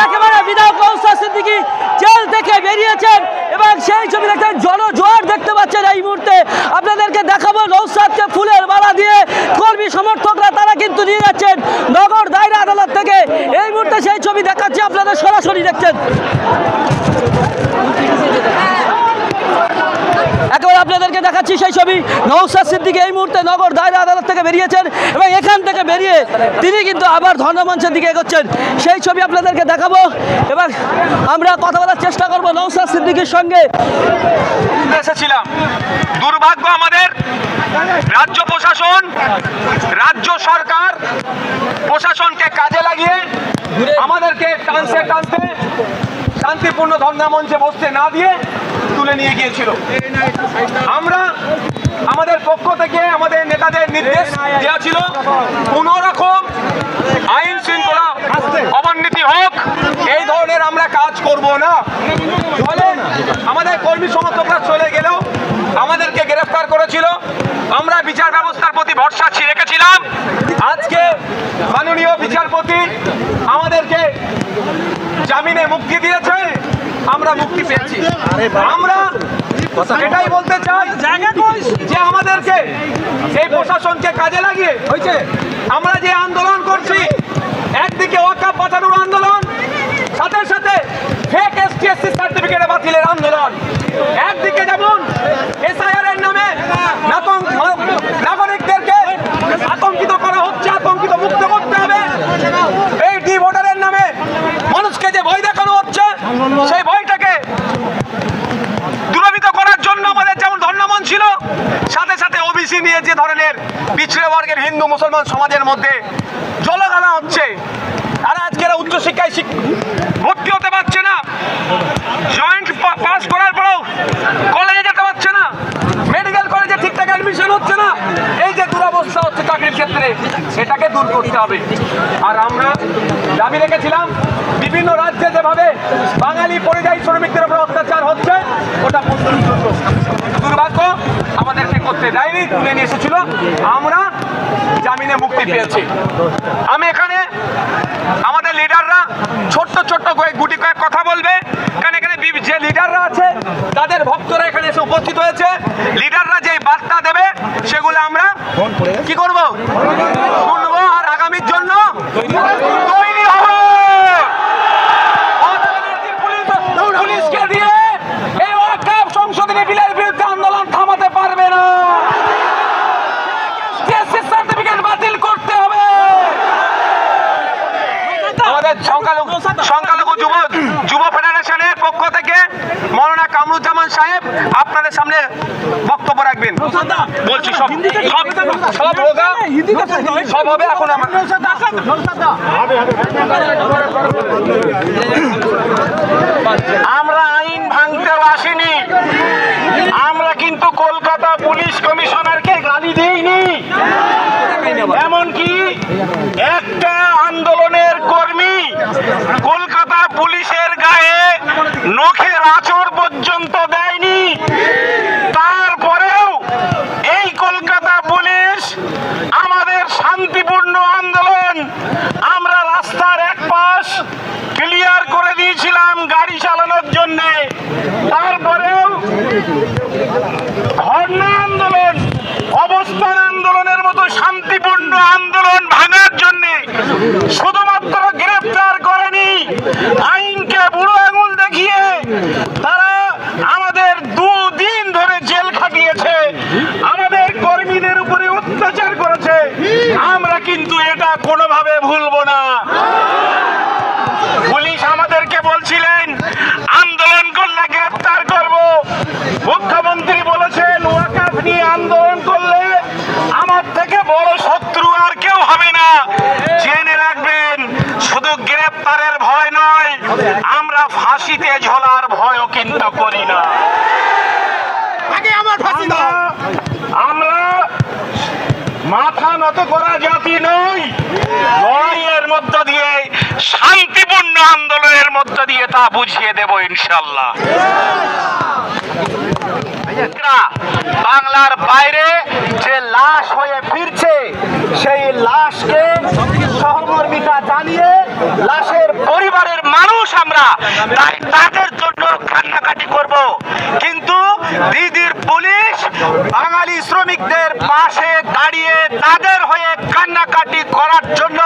একেবারে বিধায়ক নওশাদ সিদ্দিকী জেল থেকে বেরিয়েছেন এবং সেই ছবি দেখছেন, জনজোয়ার দেখতে পাচ্ছেন। এই মুহূর্তে আপনাদেরকে দেখাবো নওশাদকে ফুলের মালা দিয়ে কর্মী সমর্থকরা তারা কিন্তু নিয়ে যাচ্ছেন নগর দায়রা আদালত থেকে। এই মুহূর্তে সেই ছবি দেখাচ্ছি, আপনাদের সরাসরি দেখছেন। একেবারে আপনাদেরকে দেখাচ্ছি সেই ছবি। নওশাদ সিদ্দিকী এই মুহূর্তে নগর দায়রা আদালত থেকে বেরিয়েছেন এবং এখান থেকে বেরিয়ে তিনি কিন্তু আবার ধর্ণামঞ্চের দিকে এগোচ্ছেন। সেই ছবি আপনাদেরকে দেখাবো এবং আমরা কথা বলার চেষ্টা করবো নওশাদ সিদ্দিকীর সঙ্গে। এসেছিলাম, দুর্ভাগ্য আমাদের রাজ্য প্রশাসন, রাজ্য সরকার প্রশাসনকে কাজে লাগিয়ে আমাদেরকে টানতে টানতে শান্তিপূর্ণ ধর্ণা মঞ্চে বসতে না দিয়ে তুলে নিয়ে গিয়েছিল। আমরা আমাদের পক্ষ থেকে আমাদের নেতাদের নির্দেশ দেওয়া ছিল কোনো রকম আইন শৃঙ্খলা অবনতি হোক, এই ধরনের আমরা কাজ করব না। ফলে আমাদের কর্মী সমর্থকরা চলে গেলেও আমাদেরকে গ্রেফতার করেছিল। আমরা বিচার ব্যবস্থার প্রতি ভরসা রেখেছিলাম। আজকে মাননীয় বিচারপতি আমাদেরকে জামিনে মুক্তি দিয়েছে, আমরা মুক্তি পেয়েছি। আমরা এটাই বলতে চাই যে আমাদেরকে এই প্রশাসনকে কাজে লাগিয়ে আমরা যে আন্দোলন করছি, একদিকে ওয়াকফ বাঁচানোর আন্দোলন, সাথে সাথে ফেক এসটিএসসি সার্টিফিকেট বাতিলের আন্দোলন। একদিকে যেমন এসআইআর এর নামে নাগরিকদেরকে আতঙ্কিত করা হচ্ছে, আতঙ্কিত মুক্ত করতে হবে। এই ডি ভোটারের নামে মানুষকে যে ভয় দেখানো হচ্ছে, সেই ভয়টাকে দূরীভূত করার জন্য আমাদের যেমন ধর্ণামন ছিল, সাথে সাথে ওবিসি নিয়ে যে ধরনের পিছড়ে বর্গের হিন্দু মুসলমান সমাজের মধ্যে জলগালা হচ্ছে, তারা আজকের উচ্চশিক্ষায় ভর্তি হতে পারছে না, জয়েন্ট পাস করার পরেও কলেজে যেতে পারছে না, মেডিকেল কলেজে ঠিকঠাক অ্যাডমিশন হচ্ছে না। এই যে দুরবস্থা হচ্ছে চাকরির ক্ষেত্রে, সেটাকে দূর করতে হবে। আর আমরা দাবি রেখেছিলাম বিভিন্ন রাজ্যে যেভাবে বাঙালি পরিযায়ী শ্রমিকদের উপর অত্যাচার হচ্ছে, ওটা বন্ধযোগ্য। দুর্ভাগ্য আমাদেরকে করতে দেয়নি, তুলে নিয়ে এসেছিল, আমরা জামিনে মুক্তি পেয়েছি। আমি এখানে আমাদের লিডাররা ছোট্ট ছোট্ট গুটি কয়েক কথা বলবে, কারণ এখানে যে লিডাররা আছে তাদের ভক্তরা এখানে এসে উপস্থিত হয়েছে। লিডাররা যে বার্তা দেবে সেগুলো আমরা কি করব, শুনবো আর আগামীর জন্য তৈরি হব। পুলিশকে দিয়ে এই ওয়াকফ সংশোধনী বিলের বিরুদ্ধে আন্দোলন থামাতে পারবে না। সার্টিফিকেট বাতিল করতে হবে। আমাদের সংখ্যালঘু যুব ফেডারেশনের পক্ষ থেকে মৌলানা কামরুজ্জামান সাহেব আপনাদের সামনে বক্তব্য রাখবেন। বলছি সব হবে এখন। আমরা আইন ভাঙতেও আসিনি, আমরা কিন্তু কলকাতা পুলিশ কমিশনারকে গালি দিইনি। এমনকি একটা আন্দোলনের কর্মী কলকাতা পুলিশের গায়ে নখের আঁচড় পর্যন্ত দেয়নি। তারপরেও এই কলকাতা পুলিশ আমাদের শান্তিপূর্ণ আন্দোলন, আমরা রাস্তার এক পাশ ক্লিয়ার করে দিয়েছিলাম গাড়ি চালানোর জন্য, তারপরেও ধর্ণা আন্দোলন, অবস্থান আন্দোলনের মতো শান্তিপূর্ণ আন্দোলন ভাঙার জন্য শুধুমাত্র গ্রেফতার করেনি, আইনকে বুড়ো আঙুল দেখিয়ে তারা আমাদের 2 দিন ধরে জেল খাটিয়েছে, আমাদের কর্মীদের উপরে অত্যাচার করেছে। আমরা কিন্তু এটা কোনোভাবে ভুলবো না। পুলিশ আমাদেরকে বলছিলেন আন্দোলন করলে গ্রেফতার করব, মুখ্যমন্ত্রী বলেছেন ওয়াকফ নিয়ে আন্দোলন করলে আমার থেকে বড় শত্রু আর কেউ হবে না। জেনে রাখবেন, শুধু গ্রেফতারের ভয় নয়, আমরা ফাঁসিতে ঝোলার ভয়ও কিন্তু করি না। আমরা মাথা নত করা জাতি নই, লড়াইয়ের মধ্য দিয়ে, শান্তিপূর্ণ আন্দোলনের মধ্য দিয়ে তা বুঝিয়ে দেব ইনশাল্লাহ। বাংলার বাইরে যে লাশ হয়ে ফিরছে, সেই লাশকে সহমর্মিতা জানিয়ে লাশের পরিবারের মানুষ আমরা, তাই তাদের জন্য কান্নাকাটি করব। কিন্তু দিদির পুলিশ বাঙালি শ্রমিকদের পাশে দাঁড়িয়ে তাদের হয়ে কান্নাকাটি করার জন্য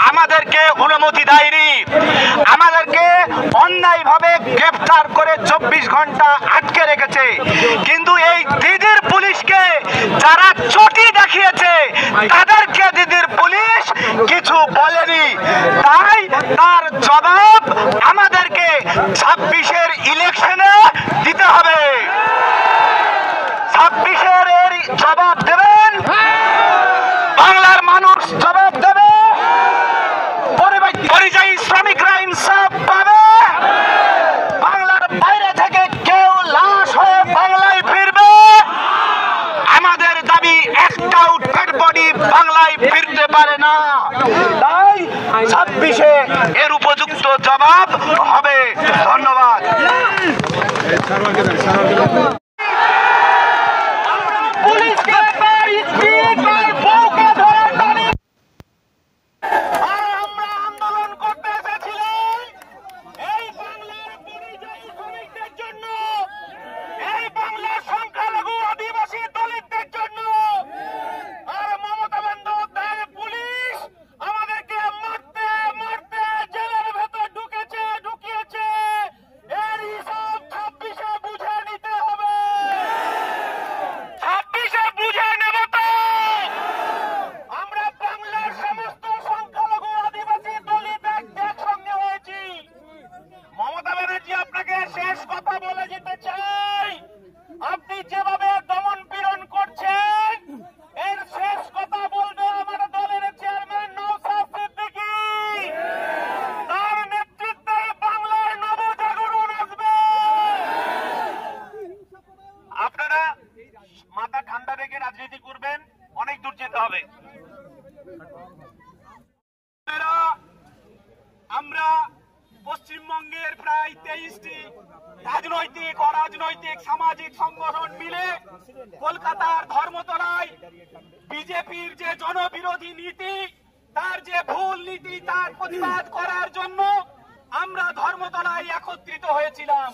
আমাদেরকে অনুমতি দেয়নি। আমাদেরকে অন্যায়ভাবে গ্রেফতার করে 24 ঘন্টা আটকে রেখেছে। কিন্তু এই দিদির পুলিশকে যারা চটি দেখিয়েছে তাদেরকে দিদির পুলিশ কিছু বলেনি। তাই তার জবাব আমাদেরকে 26-এর ইলেকশনে দিতে হবে। 26-এর এর জবাব দেবেন, বাংলার মানুষ জবাব দেবে, পরিযায়ী শ্রমিকরা ইনসাফ পাবে, বাংলার বাইরে থেকে কেউ লাশ হয়ে বাংলায় ফিরবে। আমাদের দাবি একটাও ডেড বডি বাংলায় ফিরতে পারে না। তাই 26-এ এর উপযুক্ত জবাব হবে। ধন্যবাদ। পুলিশকে তার স্ত্রী তার বউকে ধরার দাবি আমরা আন্দোলন করতে এসেছিলাম এই বাংলার পরিযায়ী শ্রমিকদের জন্য, এই বাংলার সংখ্যালঘু আদিবাসী দলিতদের জন্য। আর মমতা বন্দ্যোপাধ্যায়ের পুলিশ আমাদেরকে মারতে মারতে জেলের ভেতর ঢুকিয়েছে। এর হিসাব 26-এ বুঝে নিতে হবে। 26-এ বুঝে নেব তো। আমরা বাংলার সমস্ত সংখ্যালঘু আদিবাসী দলিত একসঙ্গে হয়েছি। মমতা ব্যানার্জি, আপনাকে শেষ কথা বলে যেতে চাই, আপনি যেভাবে দমন পীড়ন করছেন এর শেষ কথা বলবে আমার দলের চেয়ারম্যান নওশাদ সিদ্দিকী। তার নেতৃত্বে বাংলায় নবজাগরণ আসবে। আপনারা মাথা ঠান্ডা রেখে রাজনীতি করবেন, অনেক দূর যেতে হবে। আমরা পশ্চিমবঙ্গের প্রায় 23টি রাজনৈতিক অরাজনৈতিক সামাজিক সংগঠন মিলে কলকাতার ধর্মতলায় বিজেপির যে জনবিরোধী নীতি, তার যে ভুল নীতি, তার প্রতিবাদ করার জন্য আমরা ধর্মতলায় একত্রিত হয়েছিলাম।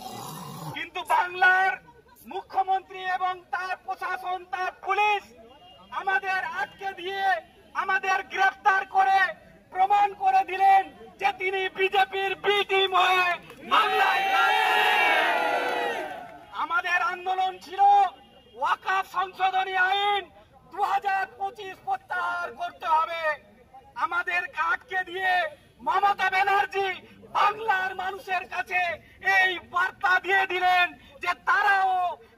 কিন্তু বাংলার মুখ্যমন্ত্রী এবং তার প্রশাসন, তার পুলিশ আমাদের আটকে দিয়ে আমাদের গ্রেফতার করে প্রমাণ করে দিলেন যে তিনি বিজেপির বি টিম হয়ে বাংলায়। আমাদের আন্দোলন ছিল ওয়াকফ সংশোধনী আইন 2025 প্রত্যাহার করতে হবে। আমাদের আটকে দিয়ে মমতা ব্যানার্জি বাংলার মানুষের কাছে এই বার্তা দিয়ে দিলেন যে তারাও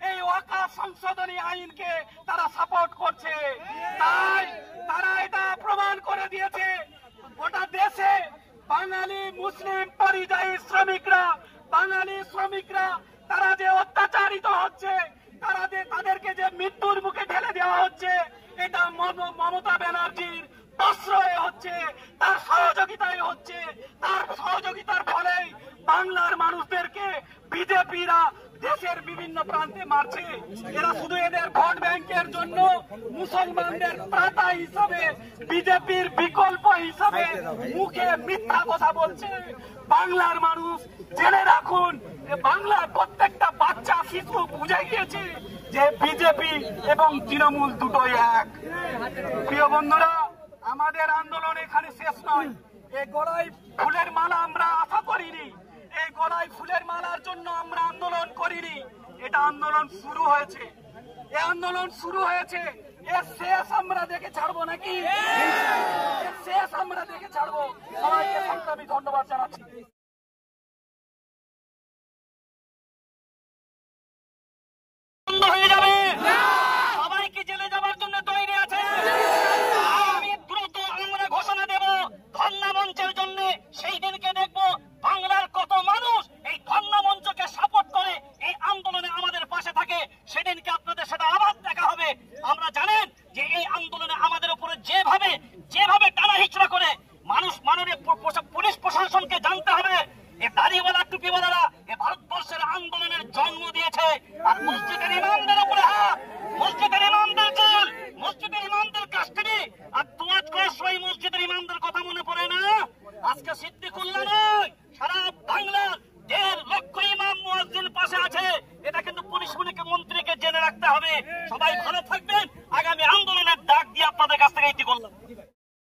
এই ওয়াকফ সংশোধনী আইনকে তারা সাপোর্ট করছে। তাই তারা এটা প্রমাণ করে দিয়েছে গোটা দেশে বাঙালি মুসলিম পরিযায়ী শ্রমিকরা, বাঙালি শ্রমিকরা তারা যে অত্যাচারিত হচ্ছে, তাদেরকে যে মৃত্যুর মুখে ঠেলে দেওয়া হচ্ছে, এটা মমতা ব্যানার্জির প্রশ্রয়ে হচ্ছে, তার সহযোগিতায় হচ্ছে। তার সহযোগিতার ফলেই বাংলার মানুষদেরকে বিজেপিরা দেশের বিভিন্ন প্রান্তে মারছে। এরা শুধু এদের ভোট ব্যাংকের জন্য মুসলমানদের ত্রাতা হিসাবে, বিজেপির বিকল্প হিসাবে মুখে মিথ্যা কথা বলছে। বাংলার মানুষ জেনে রাখুন, বাংলার প্রত্যেকটা বাচ্চা শিশু বুঝে গিয়েছে যে বিজেপি এবং তৃণমূল দুটোই এক। প্রিয় বন্ধুরা, আমাদের আন্দোলন এখানে শেষ নয়। এই গলায় ফুলের মালা আমরা আশা করিনি, এই গলায় ফুলের মালার জন্য আমরা আন্দোলন করিনি। এটা আন্দোলন শুরু হয়েছে, এই আন্দোলন শুরু হয়েছে। এর শেষ আমরা দেখে ছাড়বো নাকি? এর শেষ আমরা দেখে ছাড়বো। সবাইকে সংগ্রামী ধন্যবাদ জানাচ্ছি। হয়ে যাবে, সবাইকে জেলে যাওয়ার জন্য তৈরি আছে। আমি দ্রুত আমরা ঘোষণা দেব ধর্ণা মঞ্চের জন্য। সেই দিনকে দেখবো বাংলার কত মানুষ এই ধর্ণা মঞ্চকে সাপোর্ট করে এই আন্দোলনে আমাদের পাশে থাকে। সেদিনকে আপনাদের সেটা আবার দেখা হবে। আমরা জানেন যে এই আন্দোলনে আমাদের উপরে যেভাবে টানা হিচড়া করে মানুষ, মাননীয় পুলিশ প্রশাসনকে জানতে হবে এ দাড়িওয়ালা টুপিওয়ালারা এ ভারতবর্ষের আন্দোলনের জন্ম দিয়েছে। আর মসজিদের ইমামদের উপরে হাত, মসজিদের ইমামদের জেল, মসজিদের ইমামদের কাস্টাডি। আর তোয়াজ করার সময় মসজিদের ইমামদের কথা মনে পড়ে না? আজকে সিদ্দিকুল্লাহ নয়, সারা বাংলা এটা কিন্তু পুলিশ মন্ত্রীকে জেনে রাখতে হবে। সবাই ভালো থাকবেন। আগামী আন্দোলনের ডাক দিয়ে আপনাদের কাছ থেকে এটি করলাম।